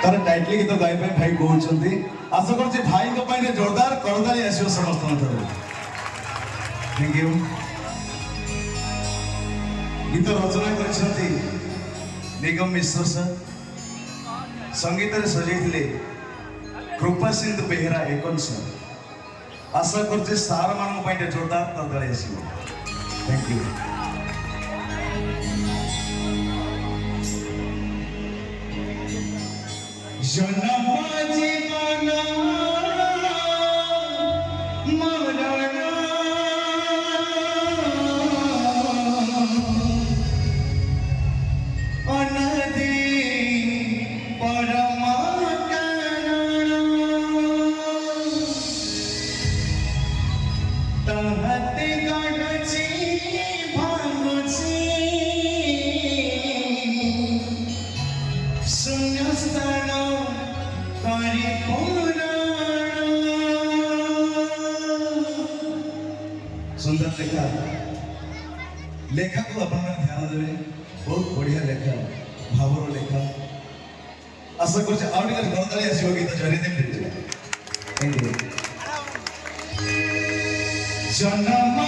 तार टाइटली गीत गाइबा भाई कहते आशा कर भाई जोरदार करताली आसो समस्त थैंक यू। गीत रचना कर निगम मिश्र सर, संगीत सजाई कृपा सिंधु बेहेरा एकन सर। आशा कर सार मान जोरदार करताली आसो थैंक यू। जन्म जीवन मरण अनदि परम कारण तहते गणछि भांगछि शून्यस्थान सुंदर लेखा लेखा को अपन ध्यान देवे बहुत बढ़िया लेखा भावर लेखा आशा कर गणताली आसो गीत जरी थैंक यू। जन्म